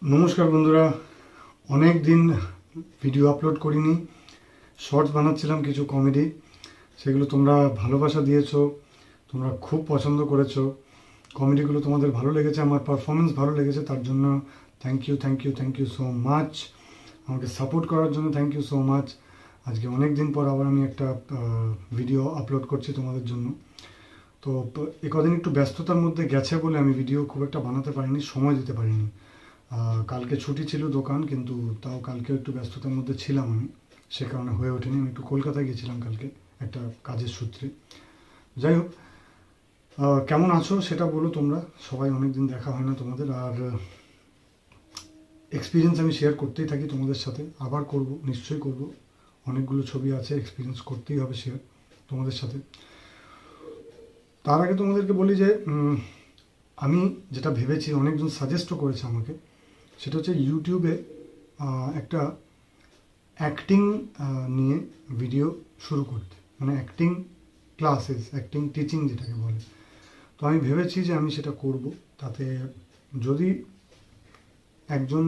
নমস্কার বন্ধুরা, অনেক দিন ভিডিও আপলোড করিনি। শর্টস বানাচ্ছিলাম কিছু কমেডি, সেগুলো তোমরা ভালোবাসা দিয়েছো, তোমরা খুব পছন্দ করেছো। কমেডিগুলো তোমাদের ভালো লেগেছে, আমার পারফরমেন্স ভালো লেগেছে, তার জন্য thank you thank you thank you so much. আমাকে সাপোর্ট করার জন্য থ্যাংক ইউ সো মাচ। আজকে অনেক দিন পর আবার আমি একটা ভিডিও আপলোড করছি তোমাদের জন্য। তো কদিন একটু ব্যস্ততার মধ্যে গেছে বলে আমি ভিডিও খুব একটা বানাতে পারিনি, সময় দিতে পারিনি। কালকে ছুটি ছিল দোকান, কিন্তু তাও কালকে একটু ব্যস্ততার মধ্যে ছিলাম আমি, সে কারণে হয়ে ওঠেনি। আমি একটু কলকাতায় গিয়েছিলাম কালকে একটা কাজের সূত্রে। যাই হোক, কেমন আছো সেটা বলো তোমরা। সবাই অনেক দিন দেখা হয় না তোমাদের, আর এক্সপিরিয়েন্স আমি শেয়ার করতেই থাকি তোমাদের সাথে, আবার করব, নিশ্চয়ই করব। অনেকগুলো ছবি আছে, এক্সপিরিয়েন্স করতেই হবে শেয়ার তোমাদের সাথে। তার আগে তোমাদেরকে বলি যে আমি যেটা ভেবেছি, অনেকজন সাজেস্টও করেছে আমাকে, সেটা হচ্ছে ইউটিউবে একটা অ্যাক্টিং নিয়ে ভিডিও শুরু করতে, মানে অ্যাক্টিং ক্লাসেস, অ্যাক্টিং টিচিং যেটাকে বলে। তো আমি ভেবেছি যে আমি সেটা করব। তাতে যদি একজন,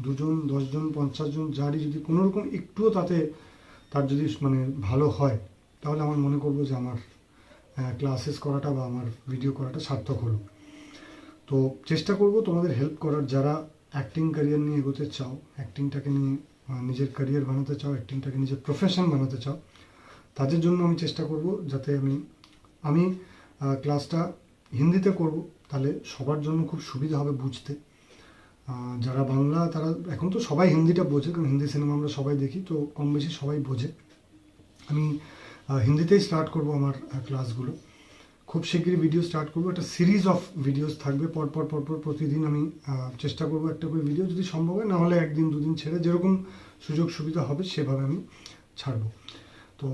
দুজন, 10জন, 50জন, যারই যদি কোনোরকম একটুও তাতে তার যদি মানে ভালো হয়, তাহলে আমার মনে করব যে আমার ক্লাসেস করাটা বা আমার ভিডিও করাটা সার্থক হলো। তো চেষ্টা করব তোমাদের হেল্প করার, যারা অ্যাক্টিং ক্যারিয়ার নিয়ে এগোতে চাও, অ্যাক্টিংটাকে নিয়ে নিজের ক্যারিয়ার বানাতে চাও, অ্যাক্টিংটাকে নিজের প্রফেশন বানাতে চাও, তাদের জন্য আমি চেষ্টা করব যাতে আমি ক্লাসটা হিন্দিতে করব, তাহলে সবার জন্য খুব সুবিধা হবে বুঝতে। যারা বাংলা, তারা এখন তো সবাই হিন্দিটা বোঝে, কারণ হিন্দি সিনেমা আমরা সবাই দেখি, তো কম বেশি সবাই বোঝে। আমি হিন্দিতেই স্টার্ট করব আমার ক্লাসগুলো। খুব শিগগিরই ভিডিও স্টার্ট করবো, একটা সিরিজ অফ ভিডিওস থাকবে পরপর পরপর। প্রতিদিন আমি চেষ্টা করবো একটা করে ভিডিও, যদি সম্ভব হয়, না হলে একদিন দুদিন ছেড়ে যেরকম সুযোগ সুবিধা হবে সেভাবে আমি ছাড়বো। তো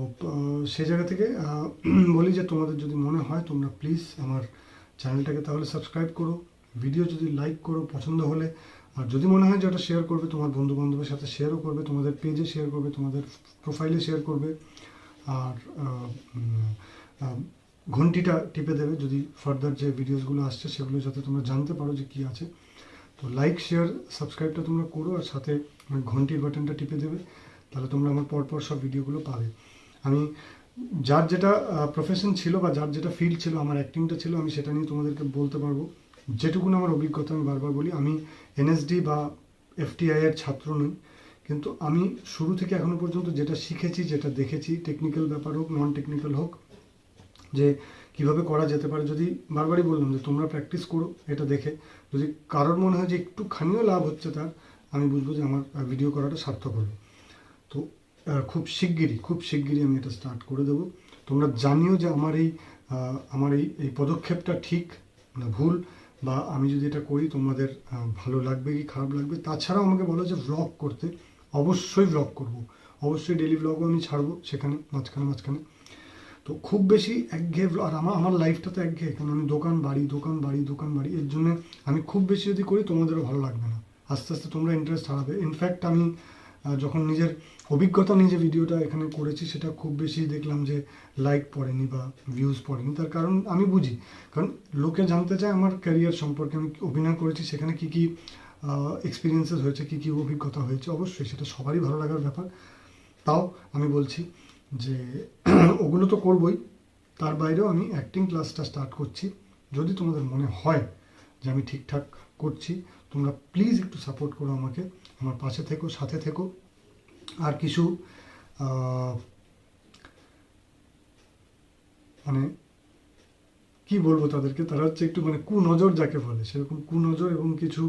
সেই জায়গা থেকে বলি যে তোমাদের যদি মনে হয়, তোমরা প্লিজ আমার চ্যানেলটাকে তাহলে সাবস্ক্রাইব করো, ভিডিও যদি লাইক করো পছন্দ হলে, আর যদি মনে হয় যে ওটা শেয়ার করবে, তোমার বন্ধু বান্ধবের সাথে শেয়ারও করবে, তোমাদের পেজে শেয়ার করবে, তোমাদের প্রোফাইলে শেয়ার করবে। আর ঘন্টিটা টিপে দেবে, যদি ফার্দার যে ভিডিওসগুলো আসছে সেগুলো যাতে তোমরা জানতে পারো যে কী আছে। তো লাইক, শেয়ার, সাবস্ক্রাইবটা তোমরা করো, আর সাথে ঘন্টির বাটনটা টিপে দেবে, তাহলে তোমরা আমার পরপর সব ভিডিওগুলো পাবে। আমি যার যেটা প্রফেশন ছিল বা যার যেটা ফিল্ড ছিল, আমার অ্যাক্টিংটা ছিল, আমি সেটা নিয়ে তোমাদেরকে বলতে পারবো যেটুকুন আমার অভিজ্ঞতা। আমি বারবার বলি, আমি এনএসডি বা এফটিআই এর ছাত্র নই, কিন্তু আমি শুরু থেকে এখনো পর্যন্ত যেটা শিখেছি, যেটা দেখেছি, টেকনিক্যাল ব্যাপার হোক, নন টেকনিক্যাল হোক, যে কিভাবে করা যেতে পারে, যদি বারবারই বললাম যে তোমরা প্র্যাকটিস করো এটা দেখে, যদি কারোর মনে হয় যে একটুখানিও লাভ হচ্ছে তার, আমি বুঝবো যে আমার ভিডিও করাটা সার্থক হলো। তো খুব শিগগিরই আমি এটা স্টার্ট করে দেবো। তোমরা জানিও যে আমার এই পদক্ষেপটা ঠিক না ভুল, বা আমি যদি এটা করি তোমাদের ভালো লাগবে কি খারাপ লাগবে। তাছাড়াও আমাকে বলো যে ভ্লগ করতে, অবশ্যই ভ্লগ করব, অবশ্যই ডেলি ভ্লগও আমি ছাড়বো সেখানে মাঝখানে মাঝখানে। তো খুব বেশি একঘেয়ে, আর আমার লাইফটা তো একঘেয়ে, কারণ আমি দোকান বাড়ি দোকান বাড়ি দোকান বাড়ি, এর জন্য আমি খুব বেশি যদি করি তোমাদেরও ভালো লাগবে না, আস্তে আস্তে তোমরা ইন্টারেস্ট হারাবে। ইনফ্যাক্ট আমি যখন নিজের অভিজ্ঞতা নিয়ে যে ভিডিওটা এখানে করেছি, সেটা খুব বেশি দেখলাম যে লাইক পড়েনি বা ভিউজ পড়েনি। তার কারণ আমি বুঝি, কারণ লোকে জানতে চায় আমার ক্যারিয়ার সম্পর্কে, আমি অভিনয় করেছি সেখানে কী কী এক্সপিরিয়েন্সেস হয়েছে, কী কী অভিজ্ঞতা হয়েছে, অবশ্যই সেটা সবারই ভালো লাগার ব্যাপার। তাও আমি বলছি যে ওগুলো তো করবই, তার বাইরেও আমি অ্যাক্টিং ক্লাসটা স্টার্ট করছি। যদি তোমাদের মনে হয় যে আমি ঠিকঠাক করছি, তোমরা প্লিজ একটু সাপোর্ট করো আমাকে, আমার পাশে থেকো, সাথে থেকো। আর কিছু মানে কি বলবো তাদেরকে, তারা হচ্ছে একটু মানে কুনজর যাকে বলে, সেরকম কুনজর এবং কিছু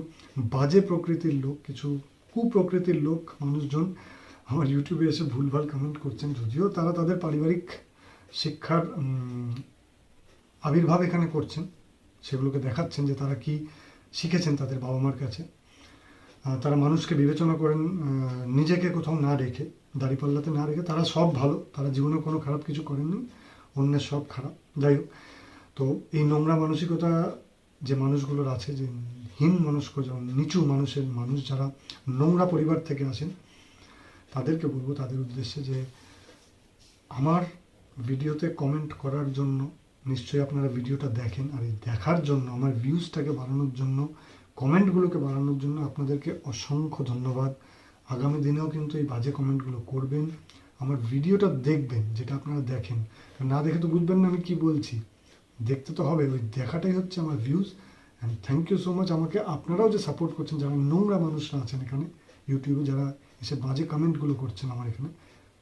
বাজে প্রকৃতির লোক, কিছু কুপ্রকৃতির লোক, মানুষজন আমার ইউটিউবে এসে ভুলভাল কমেন্ট করছেন। যদিও তারা তাদের পারিবারিক শিক্ষার আবির্ভাব এখানে করছেন, সেগুলোকে দেখাচ্ছেন যে তারা কি শিখেছেন তাদের বাবা মার কাছে। তারা মানুষকে বিবেচনা করেন নিজেকে কোথাও না রেখে, দাড়িপাল্লাতে না রেখে। তারা সব ভালো, তারা জীবনে কোনো খারাপ কিছু করেননি, অন্যের সব খারাপ। যাই হোক, তো এই নোংরা মানসিকতা যে মানুষগুলোর আছে, যে হীন মনস্ক, যেমন নিচু মানুষ যারা নোংরা পরিবার থেকে আসেন, তাদেরকে বলবো, তাদের উদ্দেশ্যে, যে আমার ভিডিওতে কমেন্ট করার জন্য নিশ্চয়ই আপনারা ভিডিওটা দেখেন, আর এই দেখার জন্য, আমার ভিউজটাকে বাড়ানোর জন্য কমেন্টগুলোকে বাড়ানোর জন্য আপনাদেরকে অসংখ্য ধন্যবাদ। আগামী দিনেও কিন্তু এই বাজে কমেন্টগুলো করবেন, আমার ভিডিওটা দেখবেন, যেটা আপনারা দেখেন, না দেখে তো বুঝবেন না আমি কি বলছি, দেখতে তো হবে, ওই দেখাটাই হচ্ছে আমার views. And thank you so much আমাকে আপনারাও যে সাপোর্ট করছেন, যারা নোংরা মানুষরা আছেন এখানে ইউটিউবে, যারা এসে বাজে কমেন্টগুলো করছেন আমার এখানে,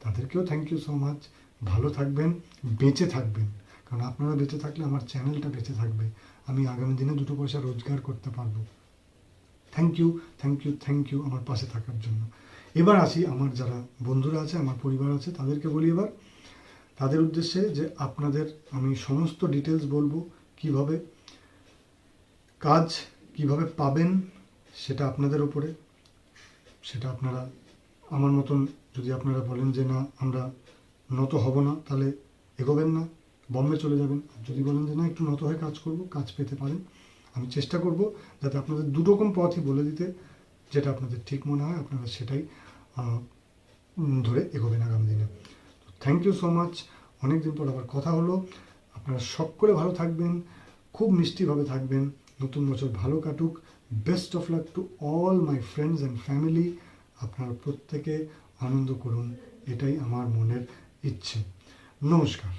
তাদেরকেও থ্যাংক ইউ সো মাচ। ভালো থাকবেন, বেঁচে থাকবেন, কারণ আপনারা বেঁচে থাকলে আমার চ্যানেলটা বেঁচে থাকবে, আমি আগামী দিনে দুটো পয়সা রোজগার করতে পারবো। Thank you, thank you, thank you আমার পাশে থাকার জন্য। এবার আসি আমার যারা বন্ধুরা আছে, আমার পরিবার আছে, তাদেরকে বলি এবার, তাদের উদ্দেশ্যে যে আপনাদের আমি সমস্ত ডিটেলস বলবো, কিভাবে কাজ কিভাবে পাবেন সেটা আপনাদের উপরে, সেটা আপনারা আমার মতন যদি আপনারা বলেন যে না আমরা নত হব না, তাহলে এগোবেন না, বম্বে চলে যাবেন। আর যদি বলেন যে না একটু নত হয়ে কাজ করব, কাজ পেতে পারেন। আমি চেষ্টা করব যাতে আপনাদের দুরকম পথই বলে দিতে, যেটা আপনাদের ঠিক মনে হয় আপনারা সেটাই ধরে এগোবেন আগামী দিনে। থ্যাংক ইউ সো মাচ, অনেকদিন পর আবার কথা হলো। আপনারা সকলে ভালো থাকবেন, খুব মিষ্টিভাবে থাকবেন, নতুন বছর ভালো কাটুক। Best of luck to all my friends and family. আপনারা প্রত্যেকে আনন্দ করুন, এটাই আমার মনের ইচ্ছে। নমস্কার।